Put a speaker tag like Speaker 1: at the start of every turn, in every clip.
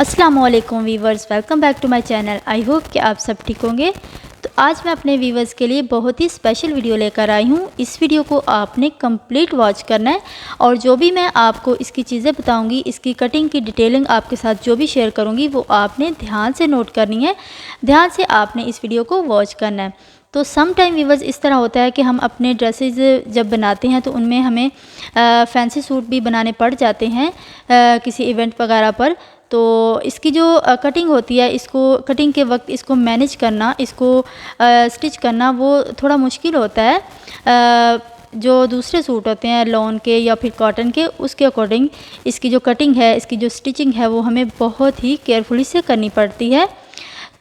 Speaker 1: अस्सलामुअलैकुम viewers, welcome back to my channel. I hope कि आप सब ठीक होंगे। तो आज मैं अपने वीवर्स के लिए बहुत ही स्पेशल वीडियो लेकर आई हूँ। इस वीडियो को आपने कंप्लीट वॉच करना है और जो भी मैं आपको इसकी चीज़ें बताऊँगी, इसकी कटिंग की डिटेलिंग आपके साथ जो भी शेयर करूँगी वो आपने ध्यान से नोट करनी है। ध्यान से आपने इस वीडियो को वॉच करना है। तो सम टाइम वीवर्स इस तरह होता है कि हम अपने ड्रेसेस जब बनाते हैं तो उनमें हमें फैंसी सूट भी बनाने पड़ जाते हैं किसी इवेंट वगैरह पर। तो इसकी जो कटिंग होती है, इसको कटिंग के वक्त इसको मैनेज करना, इसको स्टिच करना वो थोड़ा मुश्किल होता है। जो दूसरे सूट होते हैं लॉन के या फिर कॉटन के, उसके अकॉर्डिंग इसकी जो कटिंग है, इसकी जो स्टिचिंग है वो हमें बहुत ही केयरफुली से करनी पड़ती है।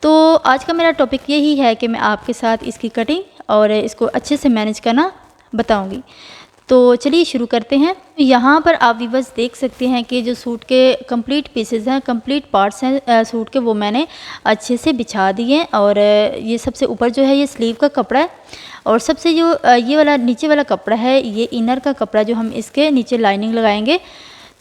Speaker 1: तो आज का मेरा टॉपिक यही है कि मैं आपके साथ इसकी कटिंग और इसको अच्छे से मैनेज करना बताऊंगी। तो चलिए शुरू करते हैं। यहाँ पर आप व्यूअर्स देख सकते हैं कि जो सूट के कंप्लीट पीसेस हैं, कंप्लीट पार्ट्स हैं सूट के, वो मैंने अच्छे से बिछा दिए। और ये सबसे ऊपर जो है ये स्लीव का कपड़ा है और सबसे जो ये वाला नीचे वाला कपड़ा है ये इनर का कपड़ा, जो हम इसके नीचे लाइनिंग लगाएंगे।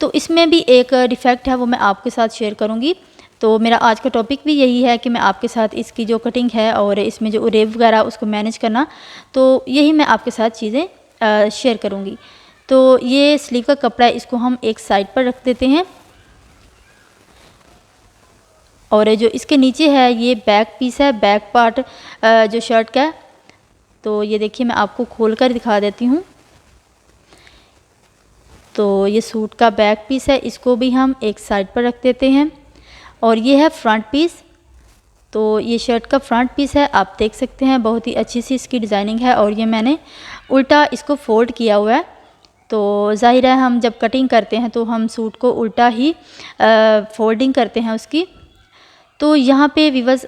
Speaker 1: तो इसमें भी एक डिफेक्ट है, वो मैं आपके साथ शेयर करूँगी। तो मेरा आज का टॉपिक भी यही है कि मैं आपके साथ इसकी जो कटिंग है और इसमें जो उरेब वगैरह उसको मैनेज करना, तो यही मैं आपके साथ चीज़ें शेयर करूँगी। तो ये स्लीव का कपड़ा है, इसको हम एक साइड पर रख देते हैं। और जो इसके नीचे है ये बैक पीस है, बैक पार्ट जो शर्ट का है। तो ये देखिए मैं आपको खोल कर दिखा देती हूँ। तो ये सूट का बैक पीस है, इसको भी हम एक साइड पर रख देते हैं। और ये है फ्रंट पीस। तो ये शर्ट का फ्रंट पीस है, आप देख सकते हैं बहुत ही अच्छी सी इसकी डिज़ाइनिंग है। और ये मैंने उल्टा इसको फोल्ड किया हुआ है। तो जाहिर है हम जब कटिंग करते हैं तो हम सूट को उल्टा ही फोल्डिंग करते हैं उसकी। तो यहाँ पे व्यूअर्स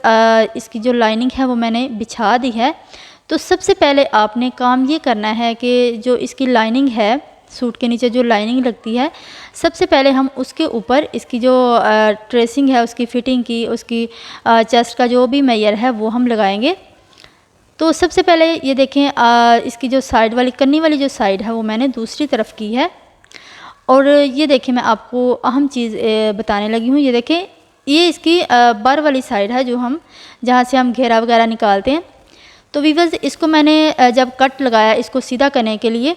Speaker 1: इसकी जो लाइनिंग है वो मैंने बिछा दी है। तो सबसे पहले आपने काम ये करना है कि जो इसकी लाइनिंग है, सूट के नीचे जो लाइनिंग लगती है, सबसे पहले हम उसके ऊपर इसकी जो ट्रेसिंग है, उसकी फिटिंग की, उसकी चेस्ट का जो भी मेजर है वो हम लगाएंगे। तो सबसे पहले ये देखें इसकी जो साइड वाली कन्नी वाली जो साइड है वो मैंने दूसरी तरफ की है। और ये देखें मैं आपको अहम चीज़ बताने लगी हूँ। ये देखें ये इसकी बर वाली साइड है, जो हम जहाँ से हम घेरा वगैरह निकालते हैं। तो वीवर्स इसको मैंने जब कट लगाया इसको सीधा करने के लिए,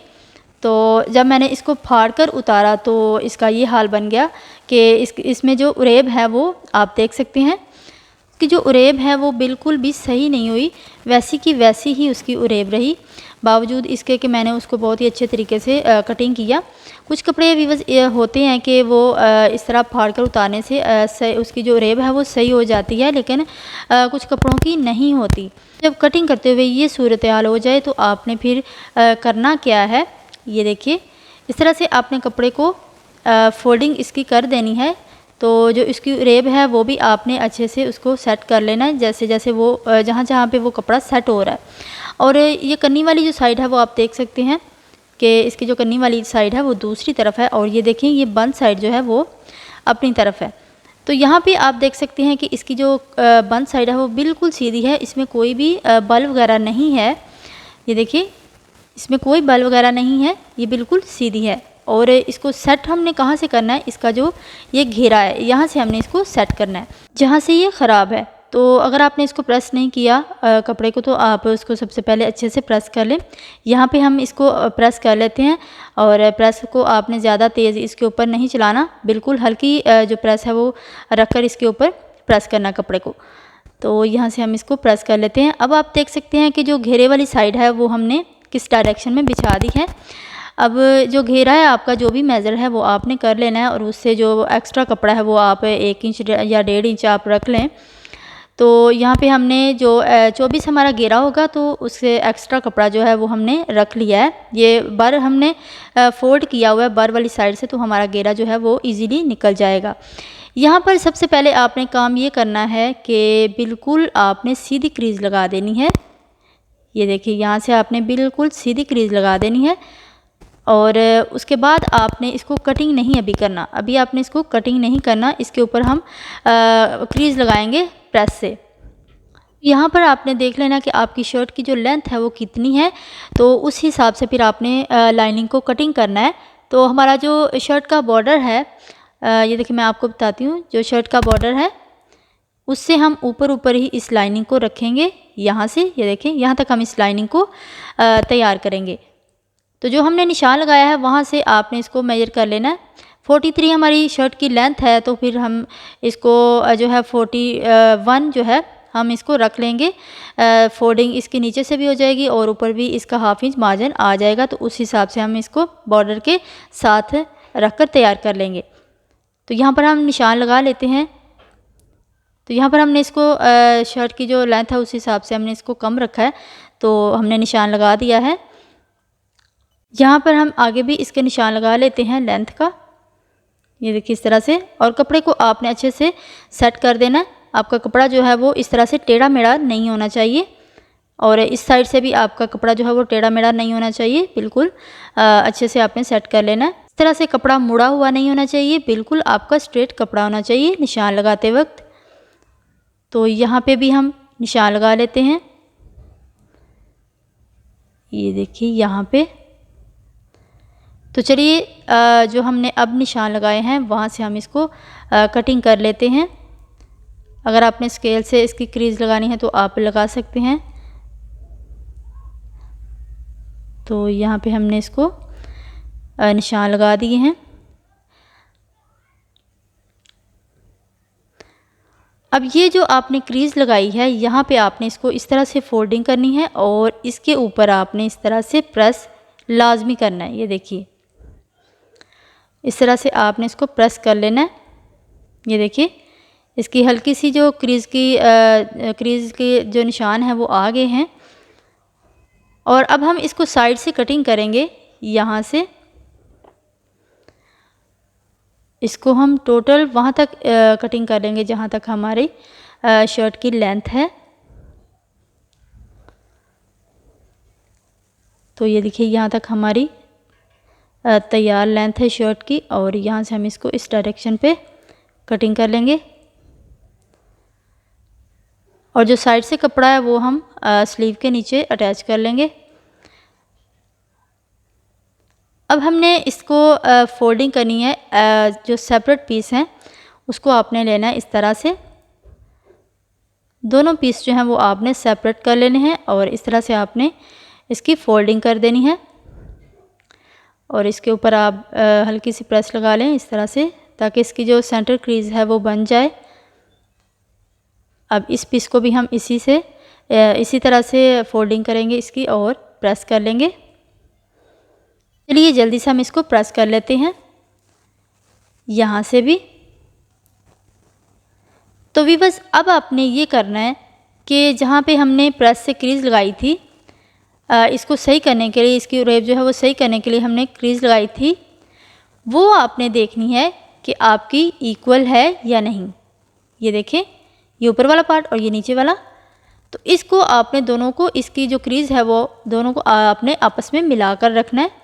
Speaker 1: तो जब मैंने इसको फाड़ कर उतारा तो इसका ये हाल बन गया कि इसमें जो उरेब है वो आप देख सकते हैं कि जो उरेब है वो बिल्कुल भी सही नहीं हुई, वैसी की वैसी ही उसकी उरेब रही, बावजूद इसके कि मैंने उसको बहुत ही अच्छे तरीके से कटिंग किया। कुछ कपड़े व्यूअर्स होते हैं कि वो इस तरह फाड़ कर उतारने से उसकी जो उरेब है वो सही हो जाती है, लेकिन कुछ कपड़ों की नहीं होती। जब कटिंग करते हुए ये सूरत हाल हो जाए तो आपने फिर करना क्या है, ये देखिए इस तरह से आपने कपड़े को फोल्डिंग इसकी कर देनी है। तो जो इसकी रेब है वो भी आपने अच्छे से उसको सेट कर लेना है, जैसे जैसे वो जहाँ जहाँ पे वो कपड़ा सेट हो रहा है। और ये कन्नी वाली जो साइड है वो आप देख सकते हैं कि इसकी जो कन्नी वाली साइड है वो दूसरी तरफ है और ये देखें ये बंद साइड जो है वो अपनी तरफ है। तो यहाँ पे आप देख सकते हैं कि इसकी जो बंद साइड है वो बिल्कुल सीधी है, इसमें कोई भी बल वगैरह नहीं है। ये देखिए इसमें कोई बल वगैरह नहीं है, ये बिल्कुल सीधी है। और इसको सेट हमने कहाँ से करना है, इसका जो ये घेरा है यहाँ से हमने इसको सेट करना है, जहाँ से ये ख़राब है। तो अगर आपने इसको प्रेस नहीं किया कपड़े को, तो आप उसको सबसे पहले अच्छे से प्रेस कर लें। यहाँ पे हम इसको प्रेस कर लेते हैं और प्रेस को आपने ज़्यादा तेज़ इसके ऊपर नहीं चलाना, बिल्कुल हल्की जो प्रेस है वो रख कर इसके ऊपर प्रेस करना कपड़े को। तो यहाँ से हम इसको प्रेस कर लेते हैं। अब आप देख सकते हैं कि जो घेरे वाली साइड है वो हमने किस डायरेक्शन में बिछा दी है। अब जो घेरा है आपका जो भी मेज़र है वो आपने कर लेना है और उससे जो एक्स्ट्रा कपड़ा है वो आप 1 इंच या 1.5 इंच आप रख लें। तो यहाँ पे हमने जो 24 हमारा घेरा होगा तो उससे एक्स्ट्रा कपड़ा जो है वो हमने रख लिया है। ये बर हमने फोल्ड किया हुआ है बर वाली साइड से, तो हमारा घेरा जो है वो ईज़िली निकल जाएगा। यहाँ पर सबसे पहले आपने काम ये करना है कि बिल्कुल आपने सीधी क्रीज़ लगा देनी है। ये देखिए यहाँ से आपने बिल्कुल सीधी क्रीज़ लगा देनी है। और उसके बाद आपने इसको कटिंग नहीं अभी करना, अभी आपने इसको कटिंग नहीं करना, इसके ऊपर हम क्रीज़ लगाएंगे प्रेस से। यहाँ पर आपने देख लेना कि आपकी शर्ट की जो लेंथ है वो कितनी है, तो उस हिसाब से फिर आपने लाइनिंग को कटिंग करना है। तो हमारा जो शर्ट का बॉर्डर है ये देखिए मैं आपको बताती हूँ, जो शर्ट का बॉर्डर है उससे हम ऊपर ही इस लाइनिंग को रखेंगे। यहाँ से ये देखें, यहाँ तक हम इस लाइनिंग को तैयार करेंगे। तो जो हमने निशान लगाया है वहाँ से आपने इसको मेजर कर लेना है। 43 हमारी शर्ट की लेंथ है, तो फिर हम इसको जो है 41 जो है हम इसको रख लेंगे। फोल्डिंग इसके नीचे से भी हो जाएगी और ऊपर भी इसका हाफ इंच मार्जिन आ जाएगा, तो उस हिसाब से हम इसको बॉर्डर के साथ रख कर तैयार कर लेंगे। तो यहाँ पर हम निशान लगा लेते हैं। तो यहाँ पर हमने इसको शर्ट की जो लेंथ है उस हिसाब से हमने इसको कम रखा है, तो हमने निशान लगा दिया है। यहाँ पर हम आगे भी इसके निशान लगा लेते हैं लेंथ का, ये देखिए इस तरह से। और कपड़े को आपने अच्छे से सेट कर देना है। आपका कपड़ा जो है वो इस तरह से टेढ़ा मेढ़ा नहीं होना चाहिए, और इस साइड से भी आपका कपड़ा जो है वो टेढ़ा मेढ़ा नहीं होना चाहिए, बिल्कुल अच्छे से आपने सेट कर लेना है। इस तरह से कपड़ा मुड़ा हुआ नहीं होना चाहिए, बिल्कुल आपका स्ट्रेट कपड़ा होना चाहिए निशान लगाते वक्त। तो यहाँ पे भी हम निशान लगा लेते हैं, ये देखिए यहाँ पे। तो चलिए जो हमने अब निशान लगाए हैं वहाँ से हम इसको कटिंग कर लेते हैं। अगर आपने स्केल से इसकी क्रीज लगानी है तो आप लगा सकते हैं। तो यहाँ पे हमने इसको निशान लगा दिए हैं। अब ये जो आपने क्रीज लगाई है यहाँ पे आपने इसको इस तरह से फोल्डिंग करनी है और इसके ऊपर आपने इस तरह से प्रेस लाजमी करना है। ये देखिए इस तरह से आपने इसको प्रेस कर लेना है। ये देखिए इसकी हल्की सी जो क्रीज के जो निशान है वो आ गए हैं। और अब हम इसको साइड से कटिंग करेंगे। यहाँ से इसको हम टोटल वहाँ तक कटिंग कर लेंगे जहाँ तक हमारी शर्ट की लेंथ है। तो ये देखिए यहाँ तक हमारी तैयार लेंथ है शर्ट की, और यहाँ से हम इसको इस डायरेक्शन पे कटिंग कर लेंगे। और जो साइड से कपड़ा है वो हम स्लीव के नीचे अटैच कर लेंगे। अब हमने इसको फोल्डिंग करनी है। जो सेपरेट पीस हैं उसको आपने लेना है इस तरह से। दोनों पीस जो हैं वो आपने सेपरेट कर लेने हैं और इस तरह से आपने इसकी फोल्डिंग कर देनी है। और इसके ऊपर आप हल्की सी प्रेस लगा लें इस तरह से, ताकि इसकी जो सेंटर क्रीज है वो बन जाए। अब इस पीस को भी हम इसी तरह से फोल्डिंग करेंगे इसकी और प्रेस कर लेंगे। चलिए जल्दी से हम इसको प्रेस कर लेते हैं यहाँ से भी। तो वीवर्स अब आपने ये करना है कि जहाँ पे हमने प्रेस से क्रीज लगाई थी, इसको सही करने के लिए, इसकी रेब जो है वो सही करने के लिए हमने क्रीज लगाई थी, वो आपने देखनी है कि आपकी इक्वल है या नहीं। ये देखें, ये ऊपर वाला पार्ट और ये नीचे वाला। तो इसको आपने दोनों को, इसकी जो क्रीज है वो दोनों को आपने आपस में मिलाकर रखना है।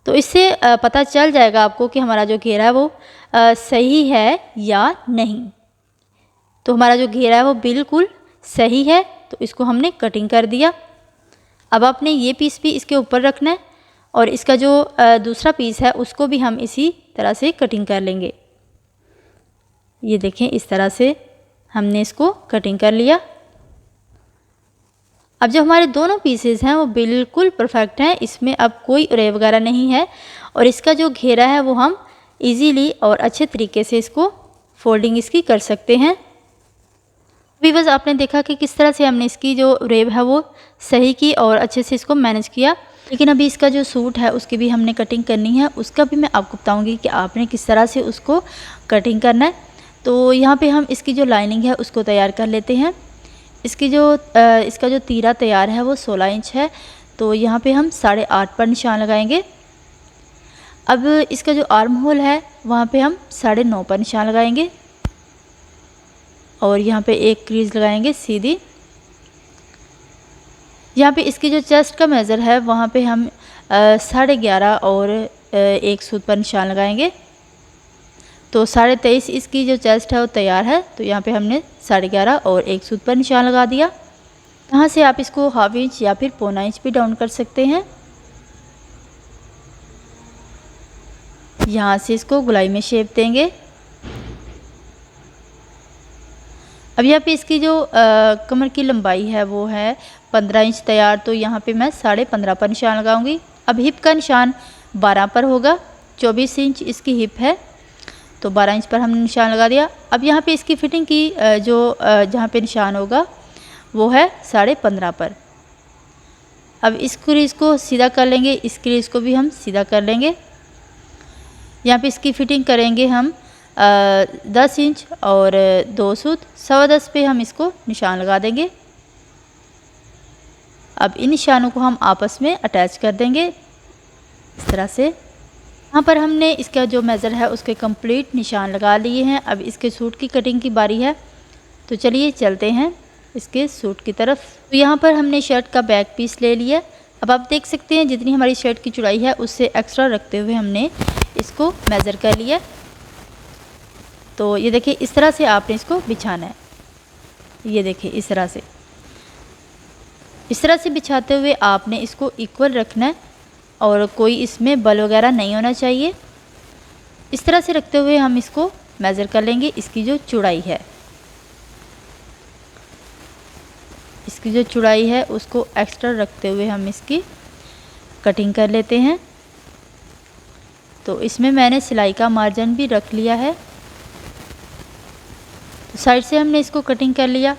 Speaker 1: तो इससे पता चल जाएगा आपको कि हमारा जो घेरा है वो सही है या नहीं। तो हमारा जो घेरा है वो बिल्कुल सही है, तो इसको हमने कटिंग कर दिया। अब आपने ये पीस भी इसके ऊपर रखना है और इसका जो दूसरा पीस है उसको भी हम इसी तरह से कटिंग कर लेंगे। ये देखें इस तरह से हमने इसको कटिंग कर लिया। अब जो हमारे दोनों पीसेस हैं वो बिल्कुल परफेक्ट हैं, इसमें अब कोई उरे वगैरह नहीं है। और इसका जो घेरा है वो हम इजीली और अच्छे तरीके से इसको फोल्डिंग इसकी कर सकते हैं। वीवर्स आपने देखा कि किस तरह से हमने इसकी जो रेब है वो सही की और अच्छे से इसको मैनेज किया। लेकिन अभी इसका जो सूट है उसकी भी हमने कटिंग करनी है, उसका भी मैं आपको बताऊंगी कि आपने किस तरह से उसको कटिंग करना है। तो यहाँ पे हम इसकी जो लाइनिंग है उसको तैयार कर लेते हैं। इसका जो तीरा तैयार है वो 16 इंच है, तो यहाँ पे हम 8.5 पर निशान लगाएंगे। अब इसका जो आर्म होल है वहाँ पे हम 9.5 पर निशान लगाएंगे और यहाँ पे एक क्रीज लगाएंगे सीधी। यहाँ पे इसकी जो चेस्ट का मेज़र है वहाँ पे हम 11.5 और एक सूत पर निशान लगाएंगे। तो 23.5 इसकी जो चेस्ट है वो तैयार है, तो यहाँ पे हमने 11.5 और एक सूत पर निशान लगा दिया। यहाँ से आप इसको हाफ इंच या फिर पौना इंच भी डाउन कर सकते हैं। यहाँ से इसको गोलाई में शेप देंगे। अब यहाँ पे इसकी जो कमर की लंबाई है वो है 15 इंच तैयार, तो यहाँ पे मैं 15.5 पर निशान लगाऊंगी। अब हिप का निशान 12 पर होगा, 24 इंच इसकी हिप है, तो 12 इंच पर हमने निशान लगा दिया। अब यहाँ पे इसकी फिटिंग की जहाँ पे निशान होगा वो है 15.5 पर। अब इस क्रीज को सीधा कर लेंगे, इस क्रीज को भी हम सीधा कर लेंगे। यहाँ पे इसकी फिटिंग करेंगे हम 10 इंच और 2 सूत 10.25 पे हम इसको निशान लगा देंगे। अब इन निशानों को हम आपस में अटैच कर देंगे इस तरह से। यहाँ पर हमने इसका जो मेज़र है उसके कंप्लीट निशान लगा लिए हैं। अब इसके सूट की कटिंग की बारी है, तो चलिए चलते हैं इसके सूट की तरफ। तो यहाँ पर हमने शर्ट का बैक पीस ले लिया। अब आप देख सकते हैं जितनी हमारी शर्ट की चौड़ाई है उससे एक्स्ट्रा रखते हुए हमने इसको मेज़र कर लिया। तो ये देखिए इस तरह से आपने इसको बिछाना है। ये देखिए इस तरह से बिछाते हुए आपने इसको इक्वल रखना है और कोई इसमें बल वगैरह नहीं होना चाहिए। इस तरह से रखते हुए हम इसको मेज़र कर लेंगे। इसकी जो चौड़ाई है उसको एक्स्ट्रा रखते हुए हम इसकी कटिंग कर लेते हैं। तो इसमें मैंने सिलाई का मार्जिन भी रख लिया है। तो साइड से हमने इसको कटिंग कर लिया।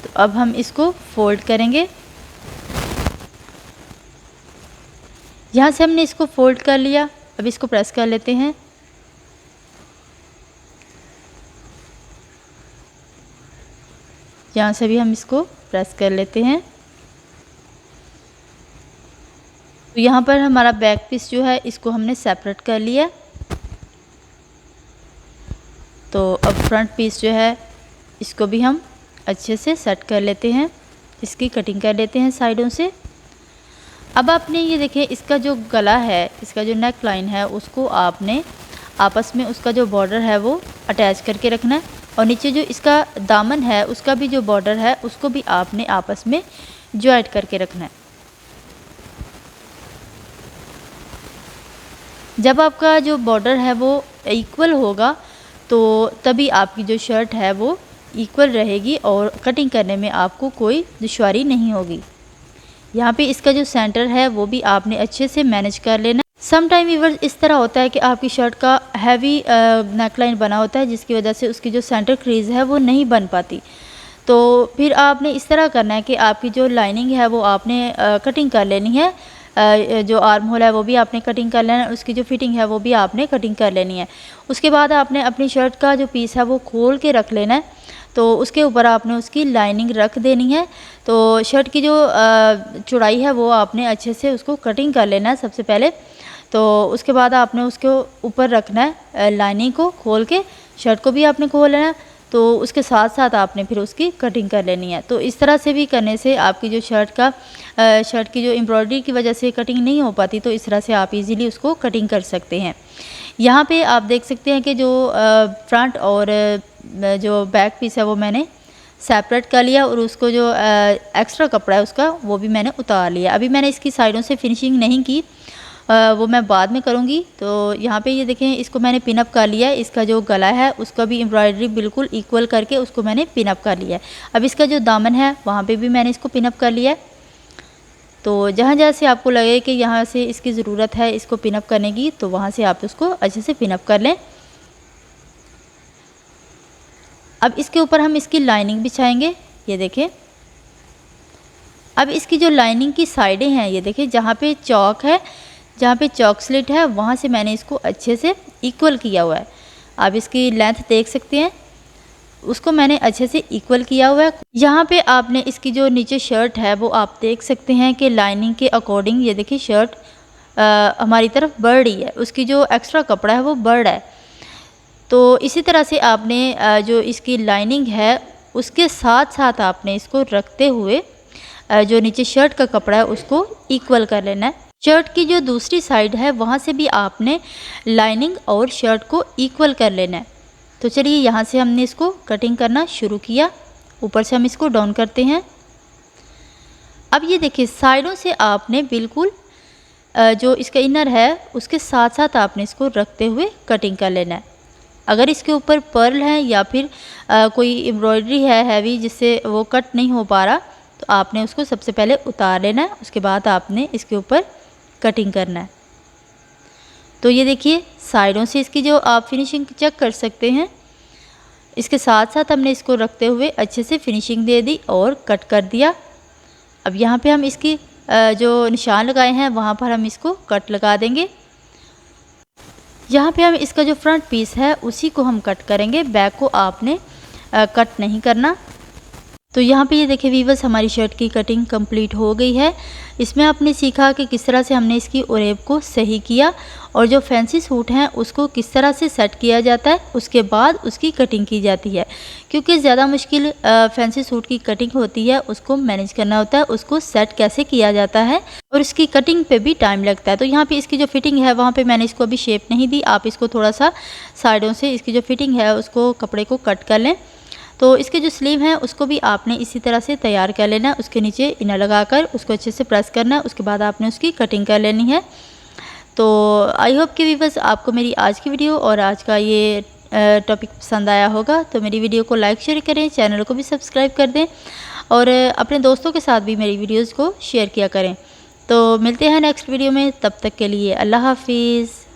Speaker 1: तो अब हम इसको फोल्ड करेंगे। यहाँ से हमने इसको फोल्ड कर लिया। अब इसको प्रेस कर लेते हैं। यहाँ से भी हम इसको प्रेस कर लेते हैं। तो यहाँ पर हमारा बैक पीस जो है इसको हमने सेपरेट कर लिया। तो अब फ्रंट पीस जो है इसको भी हम अच्छे से सेट कर लेते हैं। इसकी कटिंग कर लेते हैं साइडों से। अब आपने ये देखिए इसका जो गला है, इसका जो नेक लाइन है उसको आपने आपस में उसका जो बॉर्डर है वो अटैच करके रखना है और नीचे जो इसका दामन है उसका भी जो बॉर्डर है उसको भी आपने आपस में जॉइंट करके रखना है। जब आपका जो बॉर्डर है वो इक्वल होगा तो तभी आपकी जो शर्ट है वो इक्वल रहेगी और कटिंग करने में आपको कोई दुश्वारी नहीं होगी। यहाँ पे इसका जो सेंटर है वो भी आपने अच्छे से मैनेज कर लेना। सम टाइम व्यूअर्स इस तरह होता है कि आपकी शर्ट का हैवी नेकलाइन बना होता है जिसकी वजह से उसकी जो सेंटर क्रीज है वो नहीं बन पाती। तो फिर आपने इस तरह करना है कि आपकी जो लाइनिंग है वो आपने कटिंग कर लेनी है। जो आर्म होल है वो भी आपने कटिंग कर लेना है, उसकी जो फिटिंग है वो भी आपने कटिंग कर लेनी है। उसके बाद आपने अपनी शर्ट का जो पीस है वो खोल के रख लेना है। तो उसके ऊपर आपने उसकी लाइनिंग रख देनी है। तो शर्ट की जो चौड़ाई है वो आपने अच्छे से उसको कटिंग कर लेना है सबसे पहले। तो उसके बाद आपने उसके ऊपर रखना है लाइनिंग को खोल के, शर्ट को भी आपने खोल लेना है। तो उसके साथ साथ आपने फिर उसकी कटिंग कर लेनी है। तो इस तरह से भी करने से आपकी जो शर्ट की जो एम्ब्रॉयडरी की वजह से कटिंग नहीं हो पाती, तो इस तरह से आप इजीली उसको कटिंग कर सकते हैं। यहाँ पे आप देख सकते हैं कि जो फ्रंट और जो बैक पीस है वो मैंने सेपरेट कर लिया और उसको जो एक्स्ट्रा कपड़ा है उसका वो भी मैंने उतार लिया। अभी मैंने इसकी साइडों से फिनिशिंग नहीं की, वो मैं बाद में करूँगी। तो यहाँ पे ये देखें इसको मैंने पिनअप कर लिया है। इसका जो गला है उसका भी एम्ब्रॉयडरी बिल्कुल इक्वल करके उसको मैंने पिनअप कर लिया है। अब इसका जो दामन है वहाँ पे भी मैंने इसको पिनअप कर लिया है। तो जहाँ जहाँ से आपको लगे कि यहाँ से इसकी ज़रूरत है इसको पिनअप करने की, तो वहाँ से आप उसको अच्छे से पिनअप कर लें। अब इसके ऊपर हम इसकी लाइनिंग बिछाएंगे। ये देखें, अब इसकी जो लाइनिंग की साइडें हैं ये देखें, जहाँ पे चौक स्लिट है वहाँ से मैंने इसको अच्छे से इक्वल किया हुआ है। आप इसकी लेंथ देख सकते हैं, उसको मैंने अच्छे से इक्वल किया हुआ है। यहाँ पे आपने इसकी जो नीचे शर्ट है वो आप देख सकते हैं कि लाइनिंग के अकॉर्डिंग ये देखिए शर्ट हमारी तरफ बढ़ रही है, उसकी जो एक्स्ट्रा कपड़ा है वो बढ़ रहा है। तो इसी तरह से आपने जो इसकी लाइनिंग है उसके साथ साथ आपने इसको रखते हुए जो नीचे शर्ट का कपड़ा है उसको इक्वल कर लेना है। शर्ट की जो दूसरी साइड है वहाँ से भी आपने लाइनिंग और शर्ट को इक्वल कर लेना है। तो चलिए यहाँ से हमने इसको कटिंग करना शुरू किया। ऊपर से हम इसको डाउन करते हैं। अब ये देखिए साइडों से आपने बिल्कुल जो इसका इनर है उसके साथ साथ आपने इसको रखते हुए कटिंग कर लेना है। अगर इसके ऊपर पर्ल है या फिर कोई एम्ब्रॉयडरी है हैवी जिससे वो कट नहीं हो पा रहा, तो आपने उसको सबसे पहले उतार लेना है, उसके बाद आपने इसके ऊपर कटिंग करना है। तो ये देखिए साइडों से इसकी जो आप फिनिशिंग चेक कर सकते हैं। इसके साथ साथ हमने इसको रखते हुए अच्छे से फिनिशिंग दे दी और कट कर दिया। अब यहाँ पे हम इसकी जो निशान लगाए हैं वहाँ पर हम इसको कट लगा देंगे। यहाँ पे हम इसका जो फ्रंट पीस है उसी को हम कट करेंगे, बैक को आपने कट नहीं करना। तो यहाँ पे ये देखिए वीवर्स, हमारी शर्ट की कटिंग कंप्लीट हो गई है। इसमें आपने सीखा कि किस तरह से हमने इसकी ओरेब को सही किया और जो फैंसी सूट हैं उसको किस तरह से सेट किया जाता है, उसके बाद उसकी कटिंग की जाती है। क्योंकि ज़्यादा मुश्किल फैंसी सूट की कटिंग होती है, उसको मैनेज करना होता है, उसको सेट कैसे किया जाता है और इसकी कटिंग पे भी टाइम लगता है। तो यहाँ पे इसकी जो फिटिंग है वहाँ पे मैंने इसको अभी शेप नहीं दी, आप इसको थोड़ा सा साइडों से इसकी जो फिटिंग है उसको कपड़े को कट कर लें। तो इसके जो स्लीव हैं उसको भी आपने इसी तरह से तैयार कर लेना है, उसके नीचे इनर लगाकर उसको अच्छे से प्रेस करना है, उसके बाद आपने उसकी कटिंग कर लेनी है। तो आई होप कि व्यूअर्स आपको मेरी आज की वीडियो और आज का ये टॉपिक पसंद आया होगा। तो मेरी वीडियो को लाइक शेयर करें, चैनल को भी सब्सक्राइब कर दें और अपने दोस्तों के साथ भी मेरी वीडियोज़ को शेयर किया करें। तो मिलते हैं नेक्स्ट वीडियो में, तब तक के लिए अल्लाह हाफिज़।